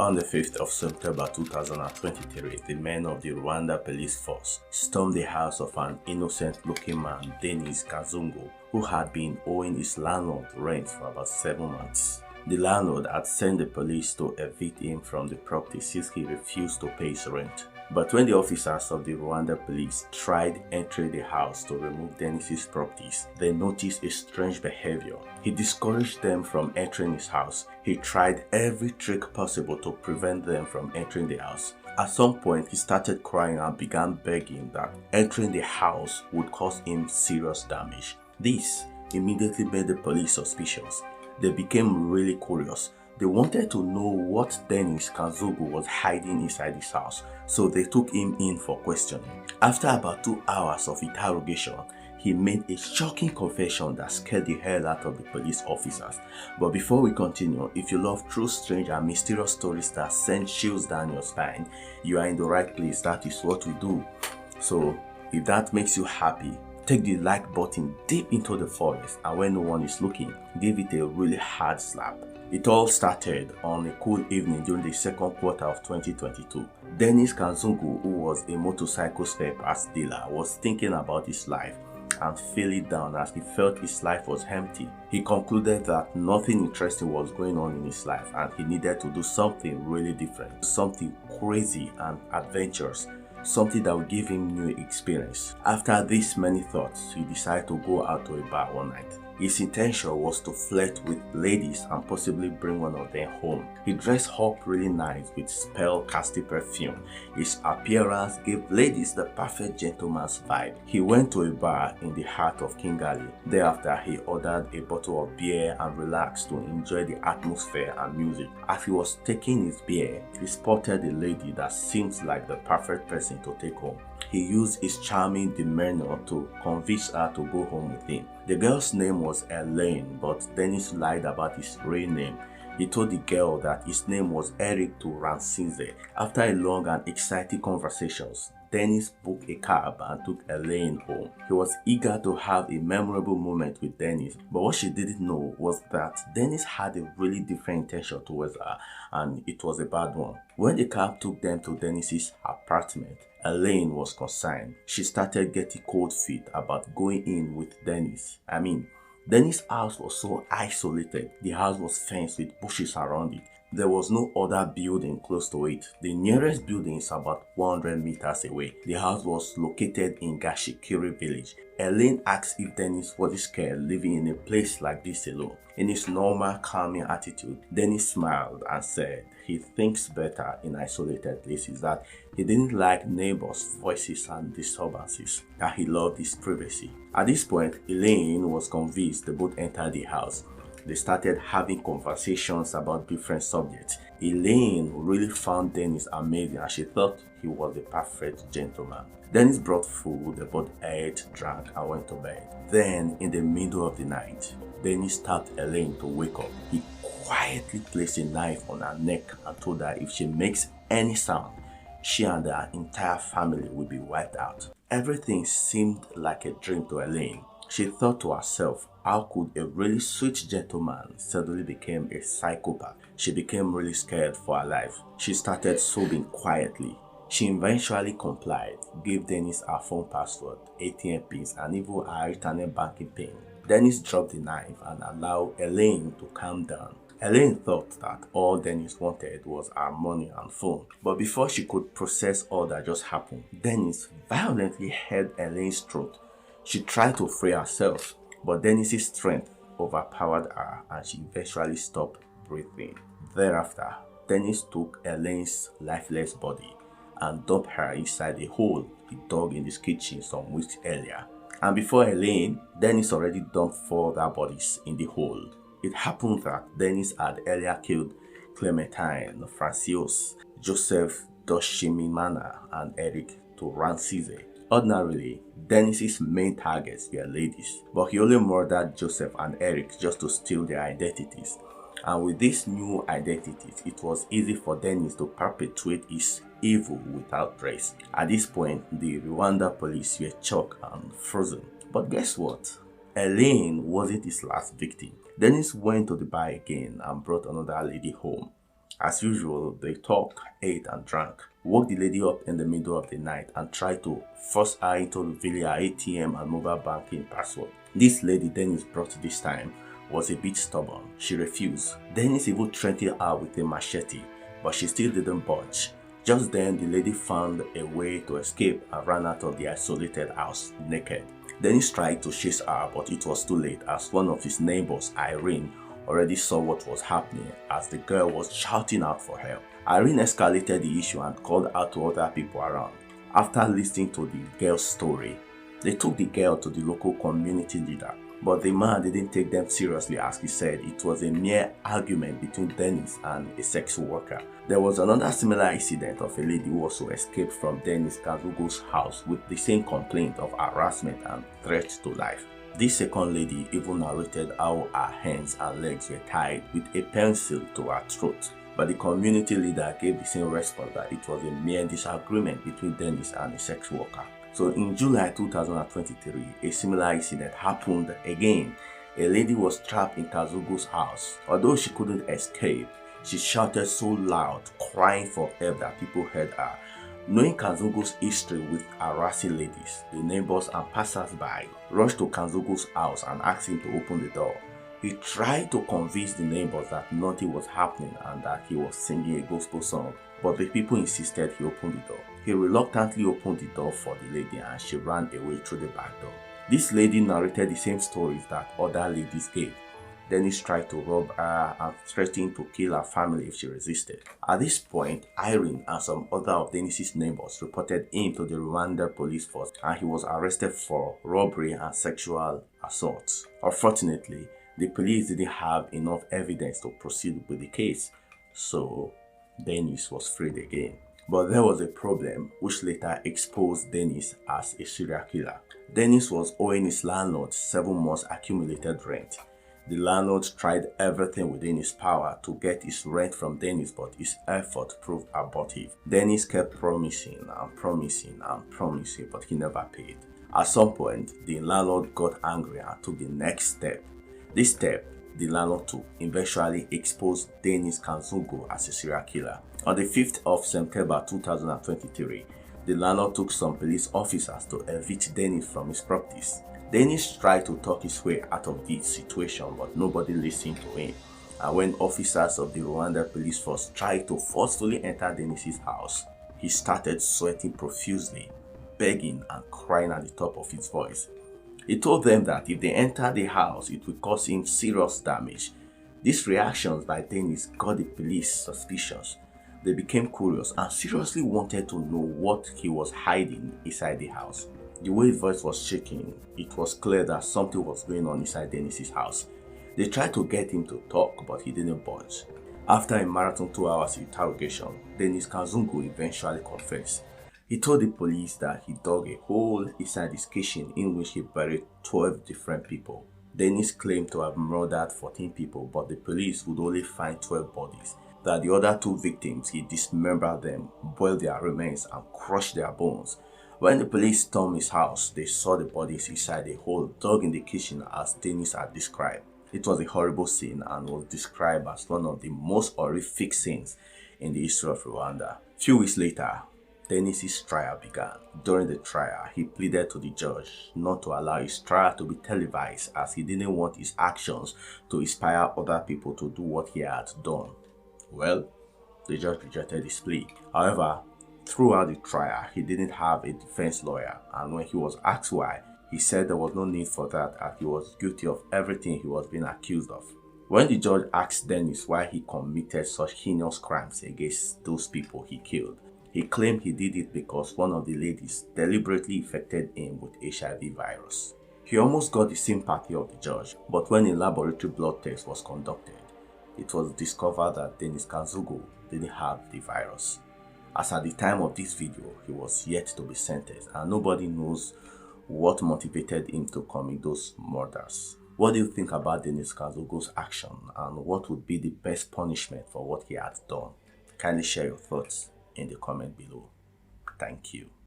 On the 5th of September 2023, the men of the Rwanda police force stormed the house of an innocent-looking man, Denis Kazungu, who had been owing his landlord rent for about 7 months. The landlord had sent the police to evict him from the property since he refused to pay his rent. But when the officers of the Rwanda police tried entering the house to remove Denis's properties, they noticed a strange behavior. He discouraged them from entering his house. He tried every trick possible to prevent them from entering the house. At some point, he started crying and began begging that entering the house would cause him serious damage. This immediately made the police suspicious. They became really curious. They wanted to know what Denis Kazungu was hiding inside his house, so they took him in for questioning. After about 2 hours of interrogation, he made a shocking confession that scared the hell out of the police officers. But before we continue, if you love true, strange and mysterious stories that send chills down your spine, you are in the right place. That is what we do. So if that makes you happy, take the like button deep into the forest, and when no one is looking, give it a really hard slap. It all started on a cool evening during the second quarter of 2022. Denis Kazungu, who was a motorcycle spare parts dealer, was thinking about his life and feeling down as he felt his life was empty. He concluded that nothing interesting was going on in his life and he needed to do something really different, something crazy and adventurous, something that would give him new experience. After these many thoughts, he decided to go out to a bar one night. His intention was to flirt with ladies and possibly bring one of them home. He dressed up really nice with spell-casting perfume. His appearance gave ladies the perfect gentleman's vibe. He went to a bar in the heart of Kigali. Thereafter, he ordered a bottle of beer and relaxed to enjoy the atmosphere and music. As he was taking his beer, he spotted a lady that seemed like the perfect person to take home. He used his charming demeanor to convince her to go home with him. The girl's name was Elaine, but Denis lied about his real name. He told the girl that his name was Eric to Ransinze. After a long and exciting conversations, Denis booked a cab and took Elaine home. He was eager to have a memorable moment with Denis, but what she didn't know was that Denis had a really different intention towards her, and it was a bad one. When the cab took them to Denis's apartment, Elaine was concerned. She started getting cold feet about going in with Denis. Denis' house was so isolated. The house was fenced with bushes around it. There was no other building close to it. The nearest building is about 100 meters away. The house was located in Gashikiri village. Elaine asked if Denis was scared living in a place like this alone. In his normal calming attitude, Denis smiled and said he thinks better in isolated places, that he didn't like neighbors' voices and disturbances, that he loved his privacy. At this point, Elaine was convinced. They both entered the house. They started having conversations about different subjects. Elaine really found Denis amazing and she thought he was the perfect gentleman. Denis brought food, they both ate, drank and went to bed. Then, in the middle of the night, Denis tapped Elaine to wake up. He quietly placed a knife on her neck and told her if she makes any sound, she and her entire family will be wiped out. Everything seemed like a dream to Elaine. She thought to herself, how could a really sweet gentleman suddenly become a psychopath? She became really scared for her life. She started sobbing quietly. She eventually complied, gave Denis her phone password, ATM pins, and even her internet banking pin. Denis dropped the knife and allowed Elaine to calm down. Elaine thought that all Denis wanted was her money and phone. But before she could process all that just happened, Denis violently held Elaine's throat. She tried to free herself, but Denis's strength overpowered her and she eventually stopped breathing. Thereafter, Denis took Elaine's lifeless body and dumped her inside a hole he dug in his kitchen some weeks earlier. And before Elaine, Denis already dumped 4 other bodies in the hole. It happened that Denis had earlier killed Clementine, Francios, Joseph Doshimimana, and Eric to Ransize. Ordinarily, Denis's main targets were ladies, but he only murdered Joseph and Eric just to steal their identities. And with these new identities, it was easy for Denis to perpetuate his evil without trace. At this point, the Rwanda police were shocked and frozen. But guess what? Elaine wasn't his last victim. Denis went to the bar again and brought another lady home. As usual, they talked, ate and drank, woke the lady up in the middle of the night and tried to force her into revealing her ATM and mobile banking password. This lady Denis brought this time was a bit stubborn. She refused. Denis even threatened her with a machete, but she still didn't budge. Just then, the lady found a way to escape and ran out of the isolated house naked. Denis tried to chase her, but it was too late as one of his neighbors, Irene, already saw what was happening as the girl was shouting out for help. Irene escalated the issue and called out to other people around. After listening to the girl's story, they took the girl to the local community leader, but the man didn't take them seriously as he said it was a mere argument between Denis and a sex worker. There was another similar incident of a lady who also escaped from Denis Kazungu's house with the same complaint of harassment and threat to life. This second lady even narrated how her hands and legs were tied with a pencil to her throat, but the community leader gave the same response that it was a mere disagreement between Denis and a sex worker. So in July 2023, a similar incident happened again. A lady was trapped in Kazungu's house. Although she couldn't escape, she shouted so loud, crying for help that people heard her. Knowing Kazungu's history with harassing ladies, the neighbors and passers-by rushed to Kazungu's house and asked him to open the door. He tried to convince the neighbors that nothing was happening and that he was singing a gospel song, but the people insisted he open the door. He reluctantly opened the door for the lady and she ran away through the back door. This lady narrated the same stories that other ladies gave. Denis tried to rob her and threatened to kill her family if she resisted. At this point, Irene and some other of Denis's neighbors reported him to the Rwanda police force and he was arrested for robbery and sexual assault. Unfortunately, the police didn't have enough evidence to proceed with the case, so Denis was freed again. But there was a problem which later exposed Denis as a serial killer. Denis was owing his landlord 7 months accumulated rent. The landlord tried everything within his power to get his rent from Denis, but his effort proved abortive. Denis kept promising and promising and promising, but he never paid. At some point, the landlord got angry and took the next step. This step the landlord took eventually exposed Denis Kazungu as a serial killer. On the 5th of September 2023, the landlord took some police officers to evict Denis from his properties. Denis tried to talk his way out of this situation, but nobody listened to him. And when officers of the Rwanda police force tried to forcefully enter Denis's house, he started sweating profusely, begging and crying at the top of his voice. He told them that if they entered the house, it would cause him serious damage. These reactions by Denis got the police suspicious. They became curious and seriously wanted to know what he was hiding inside the house. The way his voice was shaking, it was clear that something was going on inside Denis's house. They tried to get him to talk, but he didn't budge. After a marathon 2 hours interrogation, Denis Kazungu eventually confessed. He told the police that he dug a hole inside his kitchen in which he buried 12 different people. Denis claimed to have murdered 14 people, but the police would only find 12 bodies. That the other 2 victims, he dismembered them, boiled their remains and crushed their bones. When the police stormed his house, they saw the bodies inside a hole dug in the kitchen as Denis had described. It was a horrible scene and was described as one of the most horrific scenes in the history of Rwanda. Few weeks later, Denis's trial began. During the trial, he pleaded to the judge not to allow his trial to be televised as he didn't want his actions to inspire other people to do what he had done. Well, the judge rejected his plea. However, throughout the trial, he didn't have a defense lawyer, and when he was asked why, he said there was no need for that as he was guilty of everything he was being accused of. When the judge asked Denis why he committed such heinous crimes against those people he killed, he claimed he did it because one of the ladies deliberately infected him with HIV virus. He almost got the sympathy of the judge, but when a laboratory blood test was conducted, it was discovered that Denis Kazungu didn't have the virus. As at the time of this video, he was yet to be sentenced and nobody knows what motivated him to commit those murders. What do you think about Denis Kazungu's action and what would be the best punishment for what he had done? Kindly share your thoughts in the comment below. Thank you.